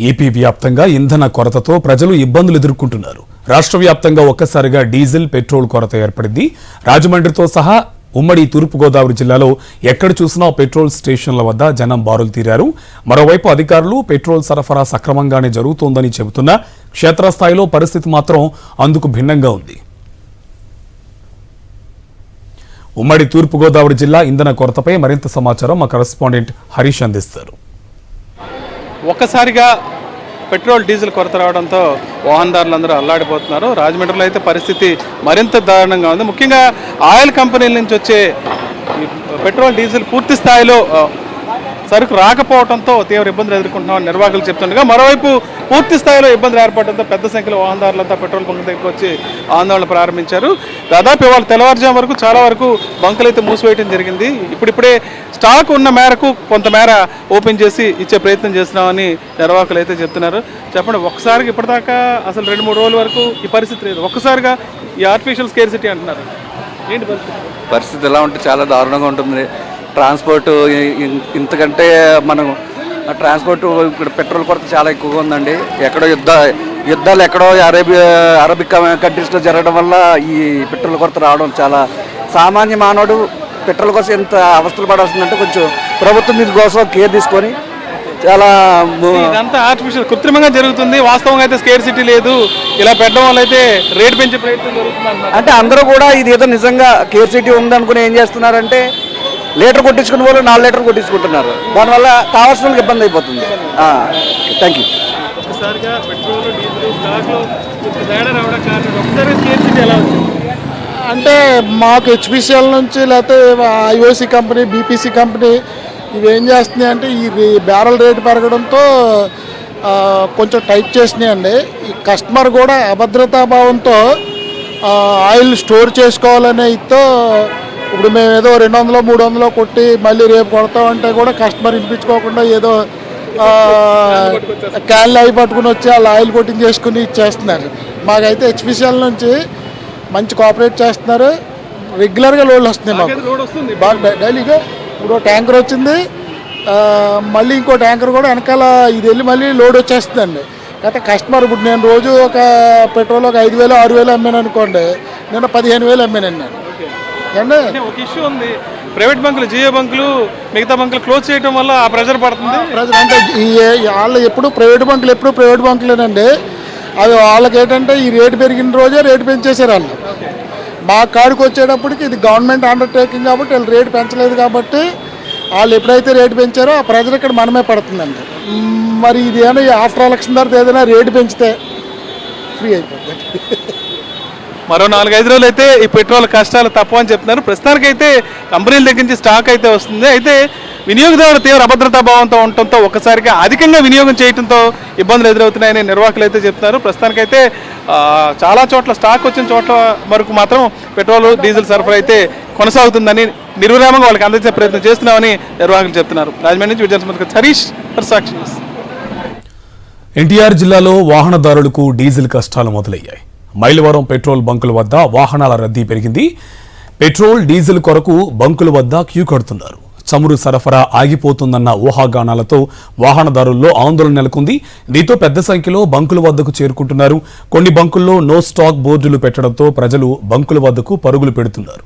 AP వ్యాప్తంగా ఇంధన కొరతతో ప్రజలు ఇబ్బందులు ఎదుర్కొంటున్నారు. రాష్ట్ర వ్యాప్తంగా ఒక్కసారిగా డీజిల్, పెట్రోల్ కొరత ఏర్పడింది. రాజమండ్రితో సహా ఉమ్మడి తూర్పుగోదావరి జిల్లాలో ఎక్కడ చూసినా పెట్రోల్ స్టేషన్ల వద్ద జనం బారులు తీరారు. మరోవైపు అధికారులు పెట్రోల్ సరఫరా సక్రమంగానే జరుగుతోందని చెబుతున్నా క్షేత్రస్థాయిలో పరిస్థితి మాత్రం అందుకు భిన్నంగా ఉంది. ఉమ్మడి తూర్పుగోదావరి జిల్లా ఇంధన కొరతపై మరింత సమాచారం మా కరెస్పాండెంట్ హరీష్ అందిస్తారు. ఒక్కసారిగా పెట్రోల్ డీజిల్ కొరత రావడంతో వాహనదారులందరూ అల్లాడిపోతున్నారు. రాజమండ్రిలో అయితే పరిస్థితి మరింత దారుణంగా ఉంది. ముఖ్యంగా ఆయిల్ కంపెనీల నుంచి వచ్చే పెట్రోల్ డీజిల్ పూర్తి స్థాయిలో సరుకు రాకపోవడంతో తీవ్ర ఇబ్బందులు ఎదుర్కొంటున్నామని నిర్వాహకులు చెప్తుండగా, మరోవైపు పూర్తి స్థాయిలో ఇబ్బంది ఏర్పడడంతో పెద్ద సంఖ్యలో వాహనదారులంతా పెట్రోల్ బంక్ దగ్గరకు వచ్చి ఆందోళన ప్రారంభించారు. దాదాపు ఇవాళ తెల్లవారుజాము వరకు చాలా వరకు బంకులు అయితే మూసివేయడం జరిగింది. ఇప్పుడిప్పుడే స్టాక్ ఉన్న మేరకు కొంతమేర ఓపెన్ చేసి ఇచ్చే ప్రయత్నం చేస్తున్నామని నిర్వాహకులు అయితే చెప్తున్నారు. చెప్పండి, ఒక్కసారిగా ఇప్పటిదాకా అసలు 2-3 రోజుల వరకు ఈ పరిస్థితి లేదు, ఒక్కసారిగా ఈ ఆర్టిఫిషియల్ స్కేర్సిటీ అంటున్నారు. ఏంటి పరిస్థితి ఎలా ఉంటే చాలా దారుణంగా ఉంటుంది. ట్రాన్స్పోర్ట్ ఇంతకంటే మనం ట్రాన్స్పోర్ట్ ఇక్కడ పెట్రోల్ కొరత చాలా ఎక్కువగా ఉందండి. ఎక్కడో యుద్ధాలు ఎక్కడో అరబిక్ కంట్రీస్లో జరగడం వల్ల ఈ పెట్రోల్ కొరత రావడం చాలా సామాన్య మానవుడు పెట్రోల్ కోసం ఎంత అవస్థలు పడాల్సిందంటే కొంచెం ప్రభుత్వం దీని కోసం కేర్ తీసుకొని చాలా ఇదంతా ఆర్టిఫిషియల్ కృత్రిమంగా జరుగుతుంది. వాస్తవంగా అయితే స్కేర్సిటీ లేదు. ఇలా పెట్టడం వల్ల అయితే రేట్ పెంచే ప్రయత్నం జరుగుతుంది అంటే అందరూ కూడా ఇది ఏదో నిజంగా కేర్సిటీ ఉందనుకుని ఏం చేస్తున్నారంటే లీటర్ కొట్టించుకునే వాళ్ళు 4 లీటర్లు కొట్టించుకుంటున్నారు. దానివల్ల కావాల్సిన వాళ్ళకి ఇబ్బంది అయిపోతుంది. Thank you. అంటే మాకు హెచ్పిసిఎల్ నుంచి లేకపోతే ఐఓసి కంపెనీ, బీపీసీ కంపెనీ ఇవి ఏం చేస్తున్నాయి అంటే ఈ బ్యారల్ రేటు పెరగడంతో కొంచెం టైట్ చేసినాయండి. ఈ కస్టమర్ కూడా అభద్రతాభావంతో ఆయిల్ స్టోర్ చేసుకోవాలనే ఇతో ఇప్పుడు మేము ఏదో 200-300 కొట్టి మళ్ళీ రేపు కొడతామంటే కూడా కస్టమర్ వినిపించుకోకుండా ఏదో క్యాన్లు అవి పట్టుకుని వచ్చి వాళ్ళు ఆయిల్ కొట్టింగ్ చేసుకుని ఇచ్చేస్తున్నారు. మాకైతే హెచ్పిసిఎల్ నుంచి మంచి కోఆపరేట్ చేస్తున్నారు. రెగ్యులర్గా లోడ్లు వస్తున్నాయి మాకు బాగా డైలీగా. ఇప్పుడు ట్యాంకర్ వచ్చింది, మళ్ళీ ఇంకో ట్యాంకర్ కూడా వెనకాల ఇది వెళ్ళి మళ్ళీ లోడ్ వచ్చేస్తుందండి. అయితే కస్టమర్ ఇప్పుడు నేను రోజు ఒక పెట్రోల్ ఒక 5,000-6,000 అమ్మాను అనుకోండి, నిన్న 15,000 అమ్మానండి నేను. ఒక ఇష్యూ ఉంది, ప్రైవేట్ బంకులు, జియో బంకులు, మిగతా బంకులు క్లోజ్ చేయడం వల్ల ఆ ప్రెజర్ పడుతుంది. ప్రెజర్ అంటే వాళ్ళు ఎప్పుడు ప్రైవేట్ బంకులేనండి. అది వాళ్ళకి ఏంటంటే ఈ రేటు పెరిగిన రోజే రేటు పెంచేశారు వాళ్ళు. మా కాడికి వచ్చేటప్పటికి ఇది గవర్నమెంట్ అండర్టేకింగ్ కాబట్టి వాళ్ళు రేటు పెంచలేదు కాబట్టి వాళ్ళు ఎప్పుడైతే రేటు పెంచారో ఆ ప్రెజర్ ఇక్కడ మనమే పడుతుందండి. మరి ఇది ఏమైనా ఆఫ్టర్ ఎలక్షన్ తర్వాత ఏదైనా రేటు పెంచితే ఫ్రీ అయిపోతుంది. మరో 4-5 రోజులు అయితే ఈ పెట్రోల్ కష్టాలు తప్పవని చెప్తున్నారు. ప్రస్తుతానికైతే కంపెనీల దగ్గర నుంచి స్టాక్ అయితే వస్తుంది. అయితే వినియోగదారులు తీవ్ర అభద్రతా భావంతో ఉండటంతో ఒక్కసారిగా అధికంగా వినియోగం చేయడంతో ఇబ్బందులు ఎదురవుతున్నాయని నిర్వాహకులు అయితే చెప్తున్నారు. ప్రస్తుతానికైతే చాలా చోట్ల స్టాక్ వచ్చిన చోట్ల వరకు మాత్రం పెట్రోల్, డీజిల్ సరఫరా అయితే కొనసాగుతుందని నిర్విరామంగా వాళ్ళకి అందించే ప్రయత్నం చేస్తున్నామని నిర్వాహకులు చెప్తున్నారు. రాజమండ్రి నుంచి విజయ సంబంధించిన హరీష్, సాక్షి న్యూస్. ఎన్టీఆర్ జిల్లాలో వాహనదారులకు డీజిల్ కష్టాలు మొదలయ్యాయి. మైలవరం పెట్రోల్ బంకుల వద్ద వాహనాల రద్దీ పెరిగింది. పెట్రోల్, డీజిల్ కొరకు బంకుల వద్ద క్యూ కడుతున్నారు. చమురు సరఫరా ఆగిపోతుందన్న ఊహాగానాలతో వాహనదారుల్లో ఆందోళన నెలకొంది. దీంతో పెద్ద సంఖ్యలో బంకుల వద్దకు చేరుకుంటున్నారు. కొన్ని బంకుల్లో నో స్టాక్ బోర్డులు పెట్టడంతో ప్రజలు బంకుల వద్దకు పరుగులు పెడుతున్నారు.